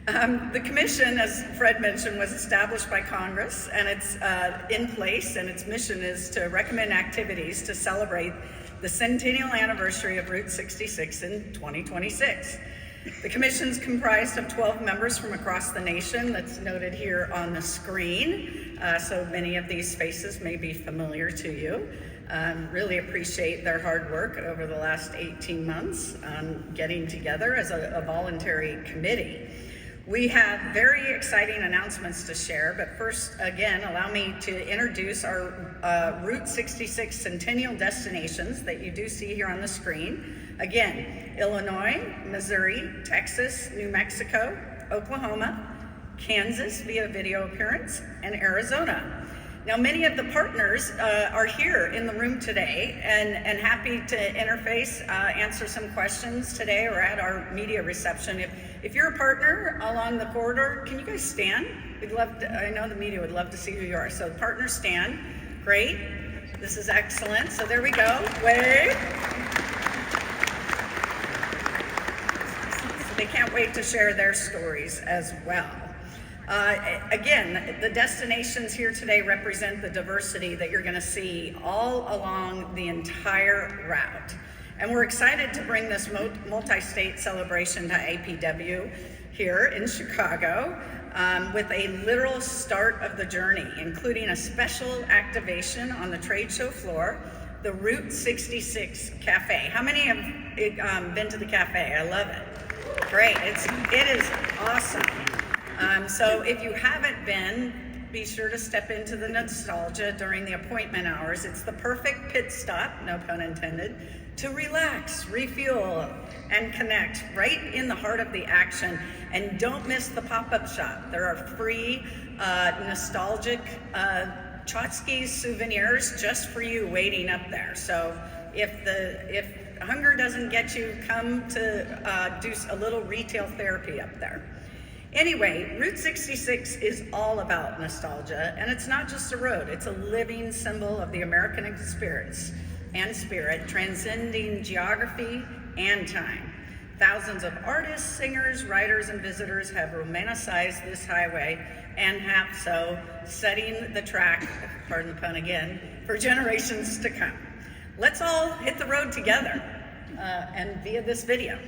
The commission, as Fred mentioned, was established by Congress, and it's in place, and its mission is to recommend activities to celebrate the centennial anniversary of Route 66 in 2026. The commission's comprised of 12 members from across the nation. That's noted here on the screen, so many of these faces may be familiar to you. Really appreciate their hard work over the last 18 months on getting together as a voluntary committee. We have very exciting announcements to share, but first, again, allow me to introduce our Route 66 Centennial destinations that you do see here on the screen. Again, Illinois, Missouri, Texas, New Mexico, Oklahoma, Kansas via video appearance, and Arizona. Now, many of the partners are here in the room today and happy to interface, answer some questions today or at our media reception. If you're a partner along the corridor, can you guys stand? We'd love to, I know the media would love to see who you are. So partners stand. Great. This is excellent. So there we go. Wave. So they can't wait to share their stories as well. Again, the destinations here today represent the diversity that you're going to see all along the entire route. And we're excited to bring this multi-state celebration to IPW here in Chicago with a literal start of the journey, including a special activation on the trade show floor, the Route 66 Cafe. How many have been to the cafe? I love it. Great. It is awesome. So if you haven't been, be sure to step into the nostalgia during the appointment hours. It's the perfect pit stop, no pun intended, to relax, refuel, and connect right in the heart of the action. And don't miss the pop-up shop. There are free, nostalgic tchotchkes, souvenirs just for you waiting up there. So if hunger doesn't get you, come to do a little retail therapy up there. Anyway, Route 66 is all about nostalgia, and it's not just a road, it's a living symbol of the American experience and spirit, transcending geography and time. Thousands of artists, singers, writers, and visitors have romanticized this highway and have so, setting the track, pardon the pun again, for generations to come. Let's all hit the road together and via this video.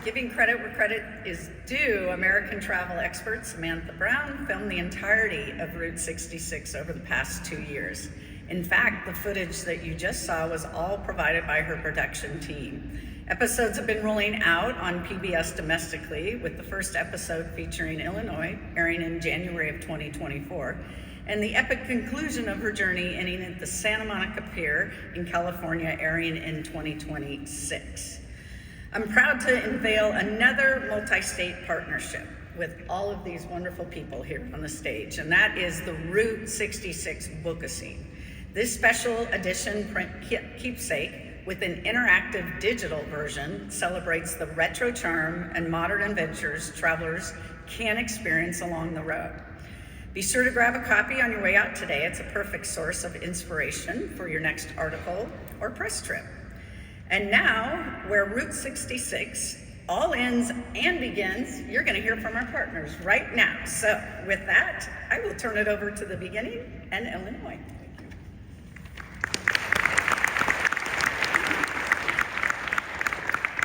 Giving credit where credit is due, American travel expert Samantha Brown filmed the entirety of Route 66 over the past 2 years. In fact, the footage that you just saw was all provided by her production team. Episodes have been rolling out on PBS domestically, with the first episode featuring Illinois airing in January of 2024. and the epic conclusion of her journey ending at the Santa Monica Pier in California, airing in 2026. I'm proud to unveil another multi-state partnership with all of these wonderful people here on the stage, and that is the Route 66 Book-a-Scene. This special edition print keepsake with an interactive digital version celebrates the retro charm and modern adventures travelers can experience along the road. Be sure to grab a copy on your way out today. It's a perfect source of inspiration for your next article or press trip. And now, where Route 66 all ends and begins, you're going to hear from our partners right now. So with that, I will turn it over to the beginning and Illinois.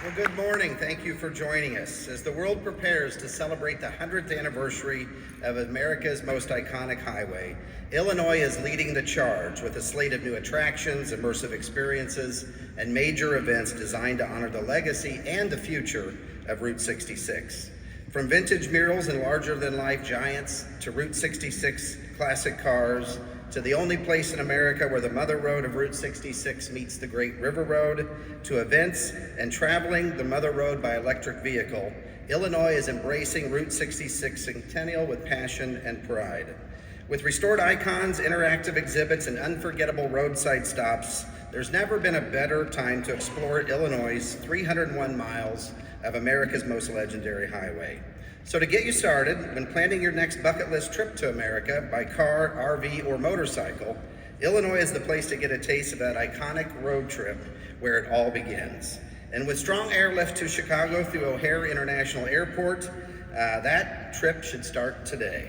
Well, good morning. Thank you for joining us. As the world prepares to celebrate the 100th anniversary of America's most iconic highway, Illinois is leading the charge with a slate of new attractions, immersive experiences, and major events designed to honor the legacy and the future of Route 66. From vintage murals and larger-than-life giants to Route 66 classic cars, to the only place in America where the mother road of Route 66 meets the Great River Road, to events and traveling the mother road by electric vehicle, Illinois is embracing Route 66 Centennial with passion and pride. With restored icons, interactive exhibits, and unforgettable roadside stops, there's never been a better time to explore Illinois' 301 miles of America's most legendary highway. So to get you started, when planning your next bucket list trip to America by car, RV, or motorcycle, Illinois is the place to get a taste of that iconic road trip where it all begins. And with strong airlift to Chicago through O'Hare International Airport, that trip should start today.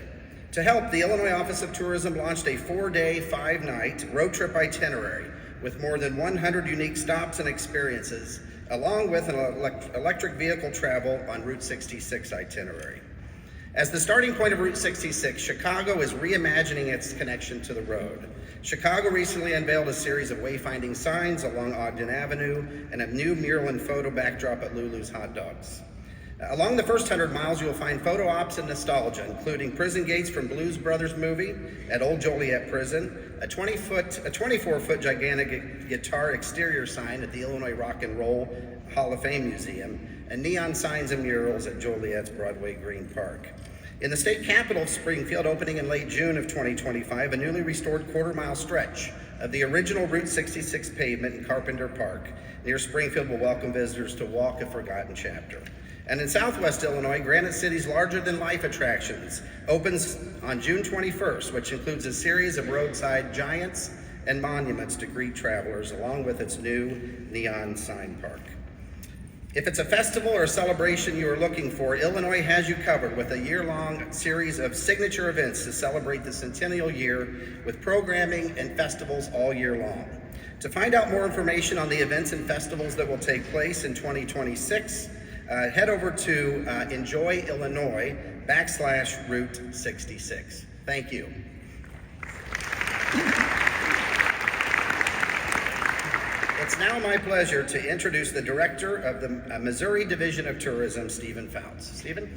To help, the Illinois Office of Tourism launched a 4-day, 5-night road trip itinerary with more than 100 unique stops and experiences, along with an electric vehicle travel on Route 66 itinerary. As the starting point of Route 66, Chicago is reimagining its connection to the road. Chicago recently unveiled a series of wayfinding signs along Ogden Avenue and a new mural and photo backdrop at Lulu's Hot Dogs. Along the first 100 miles, you'll find photo ops and nostalgia, including prison gates from Blues Brothers movie at Old Joliet Prison, a 24-foot gigantic guitar exterior sign at the Illinois Rock and Roll Hall of Fame Museum, and neon signs and murals at Joliet's Broadway Green Park. In the state capital of Springfield, opening in late June of 2025, a newly restored quarter-mile stretch of the original Route 66 pavement in Carpenter Park near Springfield will welcome visitors to walk a forgotten chapter. And in Southwest Illinois, Granite City's larger-than-life attractions opens on June 21st, which includes a series of roadside giants and monuments to greet travelers, along with its new neon sign park. If it's a festival or a celebration you are looking for, Illinois has you covered with a year-long series of signature events to celebrate the centennial year with programming and festivals all year long. To find out more information on the events and festivals that will take place in 2026, head over to enjoyillinois.com/Route 66. Thank you. It's now my pleasure to introduce the Director of the Missouri Division of Tourism, Stephen Fouts. Stephen?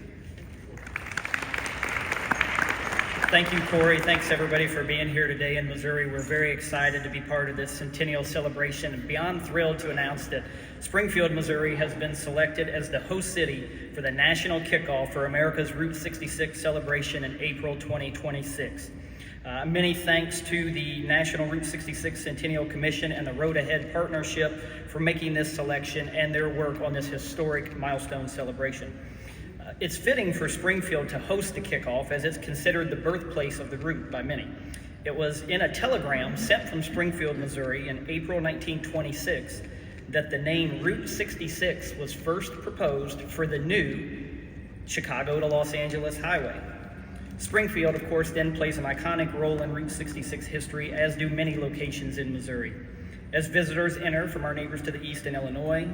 Thank you, Corey. Thanks, everybody, for being here today in Missouri. We're very excited to be part of this Centennial celebration and beyond thrilled to announce that Springfield, Missouri has been selected as the host city for the national kickoff for America's Route 66 celebration in April 2026. Many thanks to the National Route 66 Centennial Commission and the Road Ahead Partnership for making this selection and their work on this historic milestone celebration. It's fitting for Springfield to host the kickoff as it's considered the birthplace of the route by many. It was in a telegram sent from Springfield, Missouri in April 1926 that the name Route 66 was first proposed for the new Chicago to Los Angeles highway. Springfield, of course, then plays an iconic role in Route 66 history, as do many locations in Missouri. As visitors enter from our neighbors to the east in Illinois,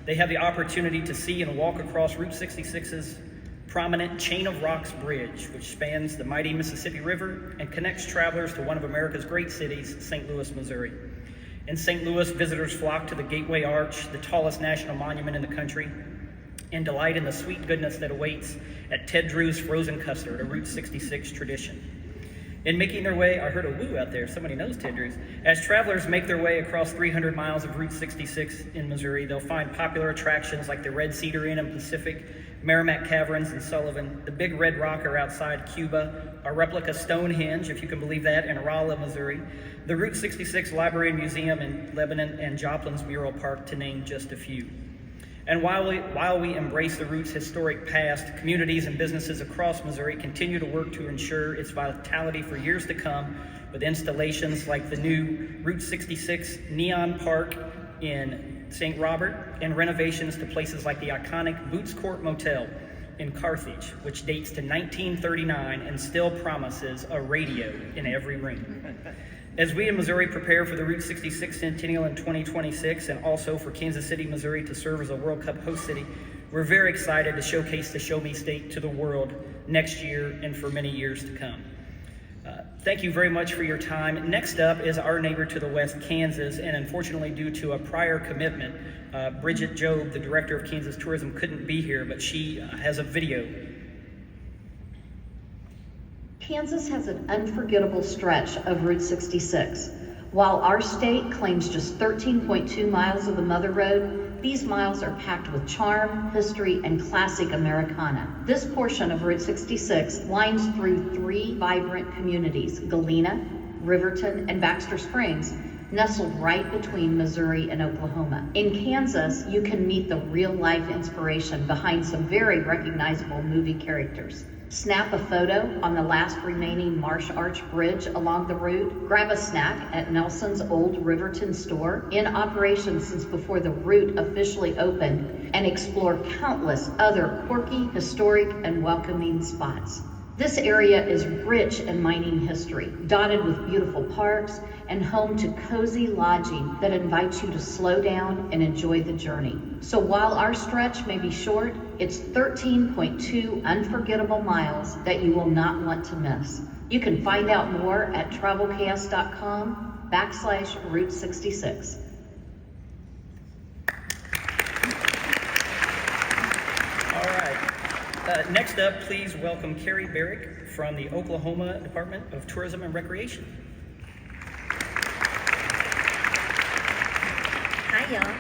they have the opportunity to see and walk across Route 66's prominent Chain of Rocks Bridge, which spans the mighty Mississippi River and connects travelers to one of America's great cities, St. Louis, Missouri. In St. Louis, visitors flock to the Gateway Arch, the tallest national monument in the country, and delight in the sweet goodness that awaits at Ted Drew's Frozen Custard, a Route 66 tradition. In making their way, I heard a woo out there, somebody knows Tenders. As travelers make their way across 300 miles of Route 66 in Missouri, they'll find popular attractions like the Red Cedar Inn in Pacific, Merrimack Caverns in Sullivan, the Big Red Rocker outside Cuba, a replica Stonehenge, if you can believe that, in Rolla, Missouri, the Route 66 Library and Museum in Lebanon, and Joplin's Mural Park, to name just a few. And while we embrace the route's historic past, communities and businesses across Missouri continue to work to ensure its vitality for years to come with installations like the new Route 66 Neon Park in St. Robert and renovations to places like the iconic Boots Court Motel in Carthage, which dates to 1939 and still promises a radio in every room. As we in Missouri prepare for the Route 66 Centennial in 2026 and also for Kansas City, Missouri to serve as a World Cup host city, we're very excited to showcase the Show Me State to the world next year and for many years to come. Thank you very much for your time. Next up is our neighbor to the west, Kansas, and unfortunately due to a prior commitment, Bridget Jobe, the director of Kansas Tourism, couldn't be here, but she has a video. Kansas has an unforgettable stretch of Route 66. While our state claims just 13.2 miles of the Mother Road, these miles are packed with charm, history, and classic Americana. This portion of Route 66 winds through 3 vibrant communities, Galena, Riverton, and Baxter Springs, nestled right between Missouri and Oklahoma. In Kansas, you can meet the real-life inspiration behind some very recognizable movie characters. Snap a photo on the last remaining Marsh Arch Bridge along the route. Grab a snack at Nelson's old Riverton store, in operation since before the route officially opened, and explore countless other quirky, historic, and welcoming spots. This area is rich in mining history, dotted with beautiful parks, and home to cozy lodging that invites you to slow down and enjoy the journey. So while our stretch may be short, it's 13.2 unforgettable miles that you will not want to miss. You can find out more at travelchaos.com/Route 66. Next up, please welcome Carrie Barrick from the Oklahoma Department of Tourism and Recreation. Hi, y'all.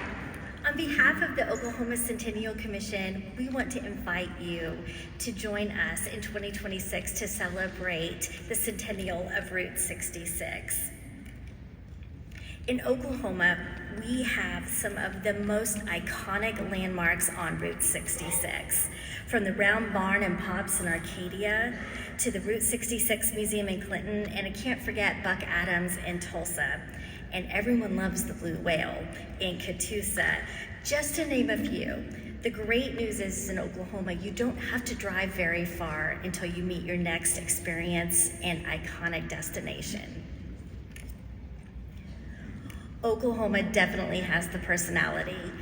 On behalf of the Oklahoma Centennial Commission, we want to invite you to join us in 2026 to celebrate the centennial of Route 66. In Oklahoma, we have some of the most iconic landmarks on Route 66. From the Round Barn and Pops in Arcadia, to the Route 66 Museum in Clinton, and I can't forget Buck Adams in Tulsa. And everyone loves the blue whale in Catoosa, just to name a few. The great news is in Oklahoma, you don't have to drive very far until you meet your next experience and iconic destination. Oklahoma definitely has the personality.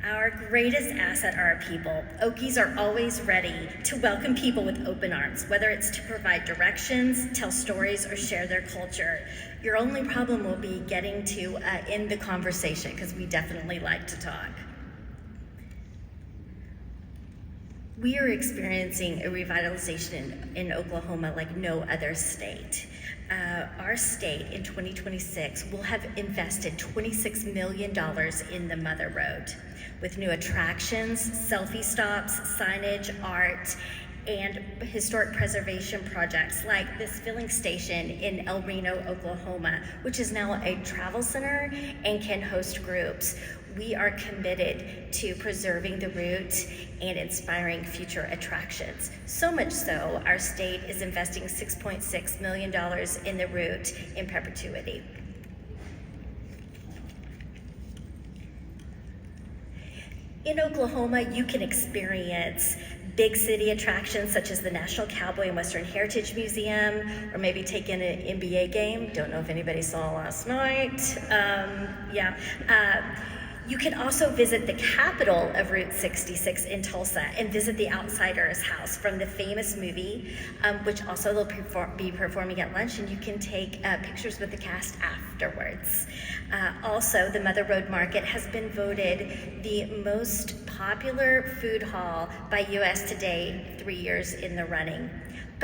Our greatest asset are our people. Okies are always ready to welcome people with open arms, whether it's to provide directions, tell stories, or share their culture. Your only problem will be getting to end the conversation, because we definitely like to talk. We are experiencing a revitalization in Oklahoma like no other state. Our state in 2026 will have invested $26 million in the Mother Road with new attractions, selfie stops, signage, art, and historic preservation projects like this filling station in El Reno, Oklahoma, which is now a travel center and can host groups. We are committed to preserving the route and inspiring future attractions. So much so, our state is investing $6.6 million in the route in perpetuity. In Oklahoma, you can experience big city attractions such as the National Cowboy and Western Heritage Museum, or maybe take in an NBA game. Don't know if anybody saw last night. You can also visit the capital of Route 66 in Tulsa and visit the Outsider's house from the famous movie, which also they'll be performing at lunch, and you can take pictures with the cast afterwards. Also, the Mother Road Market has been voted the most popular food hall by US Today 3 years in the running.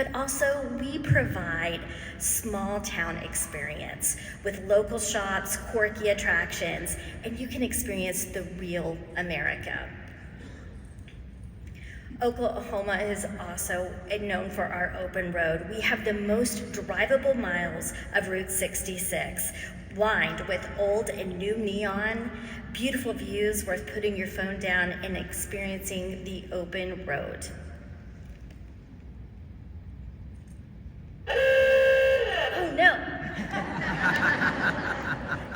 but also we provide small town experience with local shops, quirky attractions, and you can experience the real America. Oklahoma is also known for our open road. We have the most drivable miles of Route 66, lined with old and new neon, beautiful views worth putting your phone down and experiencing the open road. Oh no!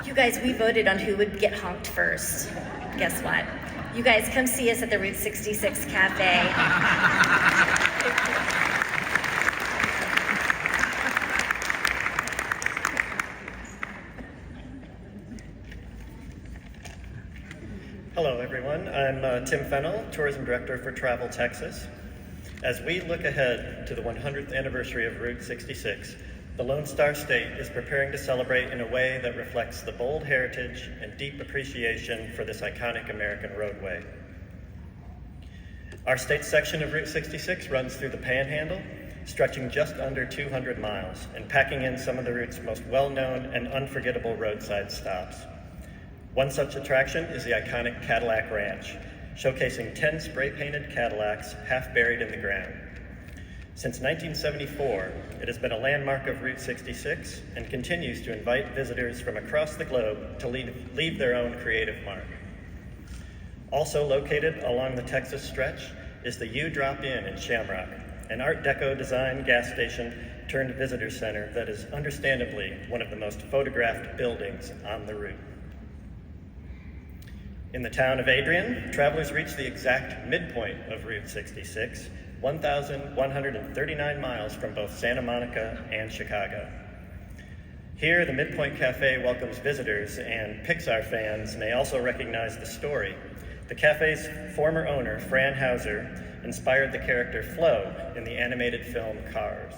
You guys, we voted on who would get honked first. Guess what? You guys, come see us at the Route 66 Cafe. Hello, everyone. I'm Tim Fennell, Tourism Director for Travel Texas. As we look ahead to the 100th anniversary of Route 66, the Lone Star State is preparing to celebrate in a way that reflects the bold heritage and deep appreciation for this iconic American roadway. Our state section of Route 66 runs through the Panhandle, stretching just under 200 miles and packing in some of the route's most well-known and unforgettable roadside stops. One such attraction is the iconic Cadillac Ranch, showcasing 10 spray-painted Cadillacs half buried in the ground. Since 1974, it has been a landmark of Route 66 and continues to invite visitors from across the globe to leave their own creative mark. Also located along the Texas stretch is the U Drop in Shamrock, an Art Deco design gas station turned visitor center that is understandably one of the most photographed buildings on the route. In the town of Adrian, travelers reach the exact midpoint of Route 66, 1,139 miles from both Santa Monica and Chicago. Here, the Midpoint Cafe welcomes visitors, and Pixar fans may also recognize the story. The cafe's former owner, Fran Hauser, inspired the character Flo in the animated film Cars.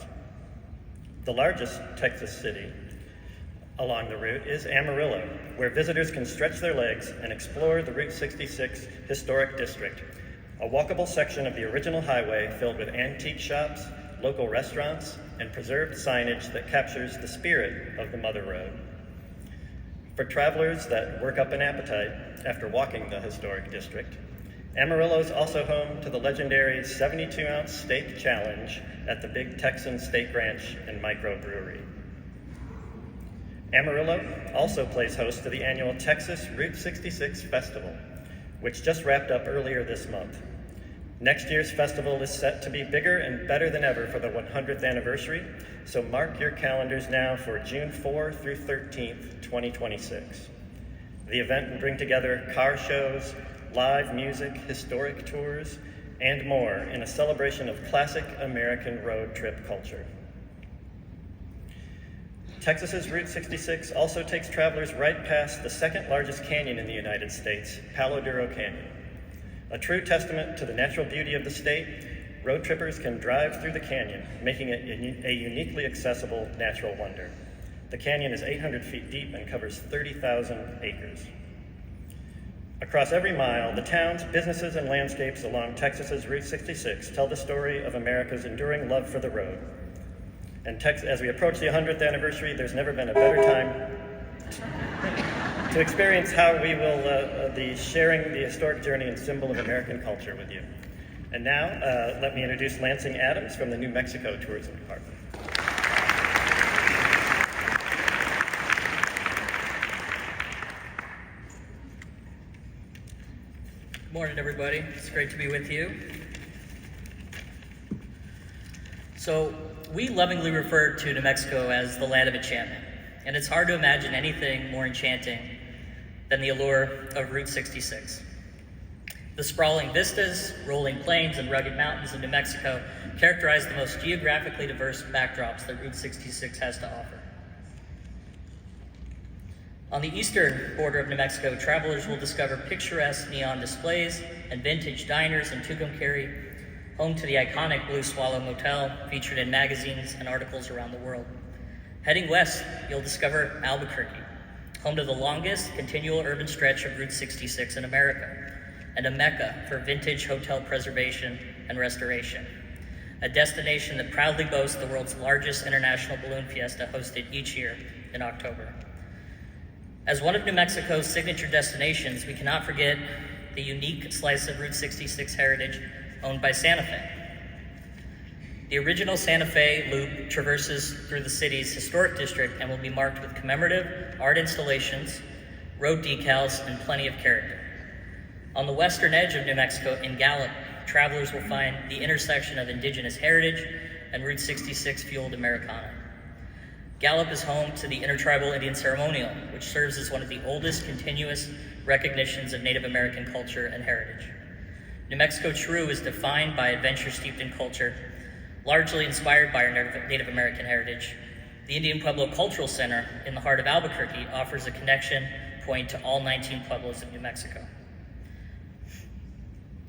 The largest Texas city along the route is Amarillo, where visitors can stretch their legs and explore the Route 66 Historic District, a walkable section of the original highway filled with antique shops, local restaurants, and preserved signage that captures the spirit of the Mother Road. For travelers that work up an appetite after walking the historic district, Amarillo is also home to the legendary 72-ounce steak challenge at the Big Texan Steak Ranch and Microbrewery. Amarillo also plays host to the annual Texas Route 66 Festival, which just wrapped up earlier this month. Next year's festival is set to be bigger and better than ever for the 100th anniversary, so mark your calendars now for June 4 through 13th, 2026. The event will bring together car shows, live music, historic tours, and more in a celebration of classic American road trip culture. Texas's Route 66 also takes travelers right past the second largest canyon in the United States, Palo Duro Canyon. A true testament to the natural beauty of the state, road trippers can drive through the canyon, making it a uniquely accessible natural wonder. The canyon is 800 feet deep and covers 30,000 acres. Across every mile, the towns, businesses, and landscapes along Texas's Route 66 tell the story of America's enduring love for the road. And as we approach the 100th anniversary, there's never been a better time to experience how we will be sharing the historic journey and symbol of American culture with you. And now, let me introduce Lansing Adams from the New Mexico Tourism Department. Good morning, everybody. It's great to be with you. So, we lovingly refer to New Mexico as the land of enchantment, and it's hard to imagine anything more enchanting than the allure of Route 66. The sprawling vistas, rolling plains, and rugged mountains of New Mexico characterize the most geographically diverse backdrops that Route 66 has to offer. On the eastern border of New Mexico, travelers will discover picturesque neon displays and vintage diners in Tucumcari, home to the iconic Blue Swallow Motel, featured in magazines and articles around the world. Heading west, you'll discover Albuquerque, home to the longest continual urban stretch of Route 66 in America, and a mecca for vintage hotel preservation and restoration. a destination that proudly boasts the world's largest international balloon fiesta hosted each year in October. As one of New Mexico's signature destinations, we cannot forget the unique slice of Route 66 heritage owned by Santa Fe. The original Santa Fe Loop traverses through the city's historic district and will be marked with commemorative art installations, road decals, and plenty of character. On the western edge of New Mexico, in Gallup, travelers will find the intersection of indigenous heritage and Route 66 fueled Americana. Gallup is home to the Intertribal Indian Ceremonial, which serves as one of the oldest continuous recognitions of Native American culture and heritage. New Mexico True is defined by adventure steeped in culture, largely inspired by our Native American heritage. The Indian Pueblo Cultural Center in the heart of Albuquerque offers a connection point to all 19 pueblos of New Mexico.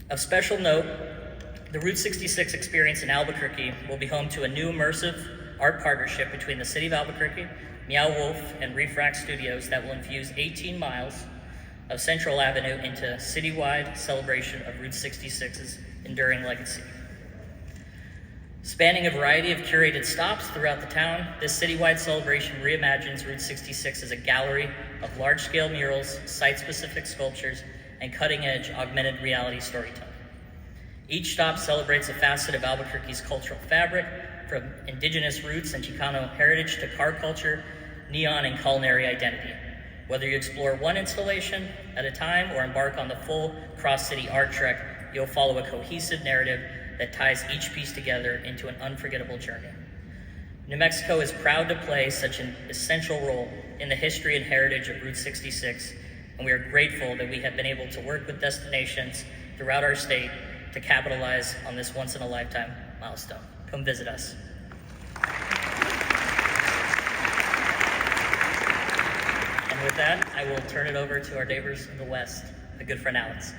Of special note, the Route 66 experience in Albuquerque will be home to a new immersive art partnership between the City of Albuquerque, Meow Wolf, and Refract Studios that will infuse 18 miles of Central Avenue into a citywide celebration of Route 66's enduring legacy. Spanning a variety of curated stops throughout the town, this citywide celebration reimagines Route 66 as a gallery of large-scale murals, site-specific sculptures, and cutting-edge augmented reality storytelling. Each stop celebrates a facet of Albuquerque's cultural fabric, from indigenous roots and Chicano heritage to car culture, neon, and culinary identity. Whether you explore one installation at a time or embark on the full cross-city art trek, you'll follow a cohesive narrative that ties each piece together into an unforgettable journey. New Mexico is proud to play such an essential role in the history and heritage of Route 66, and we are grateful that we have been able to work with destinations throughout our state to capitalize on this once-in-a-lifetime milestone. Come visit us. And with that, I will turn it over to our neighbors in the West, my good friend Alex.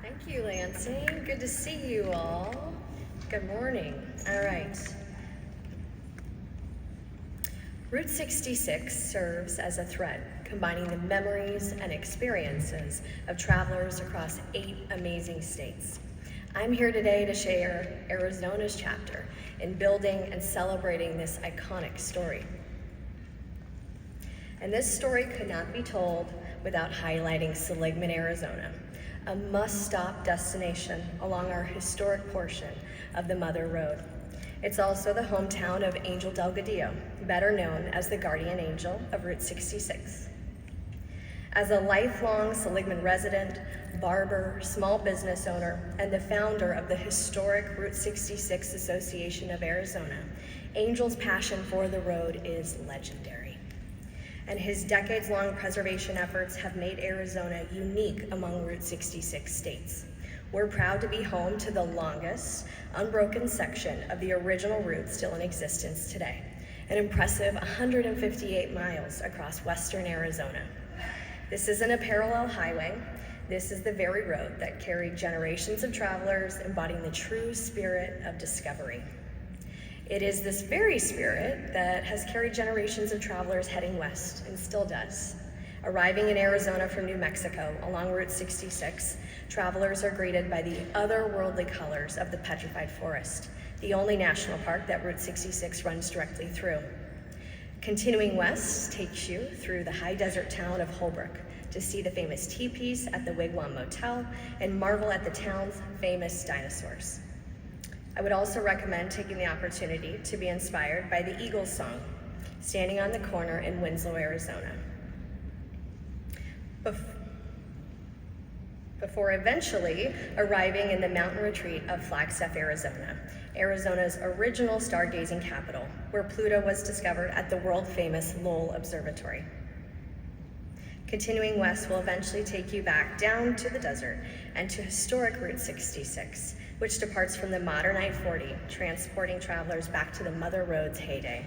Thank you, Lansing. Good to see you all. Good morning. All right. Route 66 serves as a thread combining the memories and experiences of travelers across 8 amazing states. I'm here today to share Arizona's chapter in building and celebrating this iconic story. And this story could not be told without highlighting Seligman, Arizona, a must-stop destination along our historic portion of the Mother Road. It's also the hometown of Angel Delgadillo, better known as the guardian angel of Route 66. As a lifelong Seligman resident, barber, small business owner, and the founder of the historic Route 66 Association of Arizona, Angel's passion for the road is legendary. And his decades-long preservation efforts have made Arizona unique among Route 66 states. We're proud to be home to the longest, unbroken section of the original route still in existence today, an impressive 158 miles across western Arizona. This isn't a parallel highway. This is the very road that carried generations of travelers embodying the true spirit of discovery. It is this very spirit that has carried generations of travelers heading west and still does. Arriving in Arizona from New Mexico along Route 66, travelers are greeted by the otherworldly colors of the Petrified Forest, the only national park that Route 66 runs directly through. Continuing west takes you through the high desert town of Holbrook to see the famous teepees at the Wigwam Motel and marvel at the town's famous dinosaurs. I would also recommend taking the opportunity to be inspired by the Eagles song, Standing on the Corner in Winslow, Arizona. Before eventually arriving in the mountain retreat of Flagstaff, Arizona, Arizona's original stargazing capital, where Pluto was discovered at the world-famous Lowell Observatory. Continuing west will eventually take you back down to the desert and to historic Route 66, which departs from the modern I-40, transporting travelers back to the Mother Road's heyday.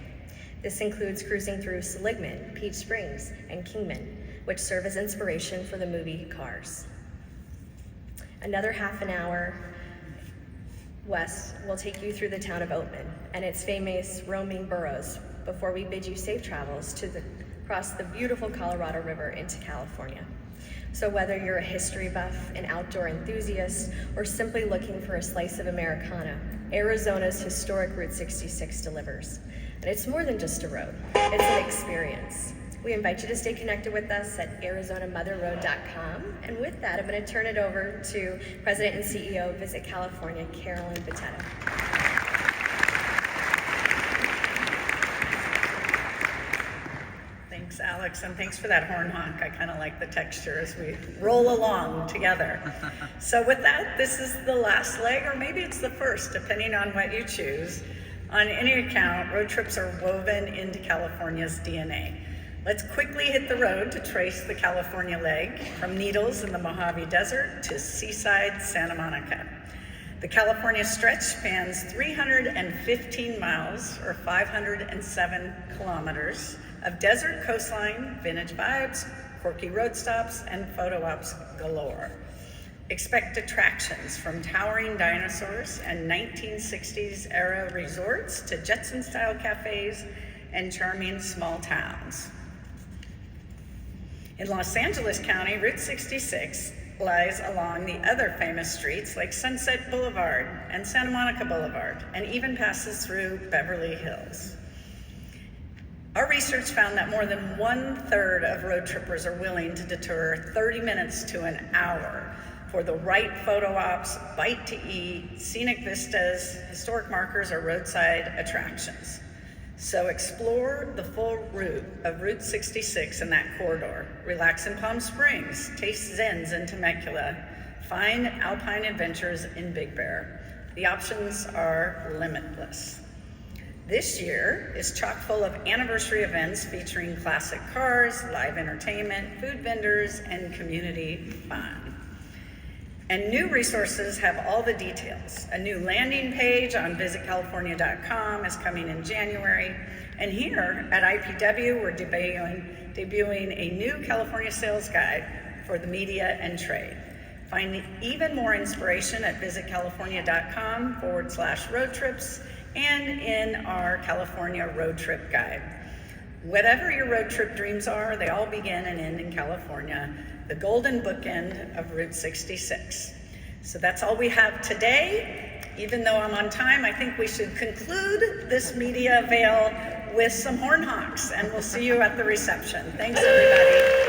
This includes cruising through Seligman, Peach Springs, and Kingman, which serve as inspiration for the movie Cars. Another half an hour west will take you through the town of Oatman and its famous roaming burros before we bid you safe travels across the beautiful Colorado River into California. So whether you're a history buff, an outdoor enthusiast, or simply looking for a slice of Americana, Arizona's historic Route 66 delivers. And it's more than just a road, it's an experience. We invite you to stay connected with us at ArizonaMotherRoad.com. And with that, I'm going to turn it over to President and CEO of Visit California, Carolyn Botetto. Thanks, Alex, and thanks for that horn honk. I kind of like the texture as we roll along together. So with that, this is the last leg, or maybe it's the first, depending on what you choose. On any account, road trips are woven into California's DNA. Let's quickly hit the road to trace the California leg from Needles in the Mojave Desert to seaside Santa Monica. The California stretch spans 315 miles, or 507 kilometers, of desert coastline, vintage vibes, quirky road stops, and photo ops galore. Expect attractions from towering dinosaurs and 1960s era resorts to Jetson-style cafes and charming small towns. In Los Angeles County, Route 66 lies along the other famous streets like Sunset Boulevard and Santa Monica Boulevard, and even passes through Beverly Hills. Our research found that more than 1/3 of road trippers are willing to detour 30 minutes to an hour for the right photo ops, bite to eat, scenic vistas, historic markers, or roadside attractions. So explore the full route of Route 66 in that corridor. Relax in Palm Springs, taste Zens in Temecula, find alpine adventures in Big Bear. The options are limitless. This year is chock full of anniversary events featuring classic cars, live entertainment, food vendors, and community fun. And new resources have all the details. A new landing page on visitcalifornia.com is coming in January. And here at IPW, we're debuting a new California sales guide for the media and trade. Find even more inspiration at visitcalifornia.com/road trips and in our California road trip guide. Whatever your road trip dreams are, they all begin and end in California, the golden bookend of Route 66. So that's all we have today. Even though I'm on time, I think we should conclude this media veil with some horn honks, and we'll see you at the reception. Thanks, everybody.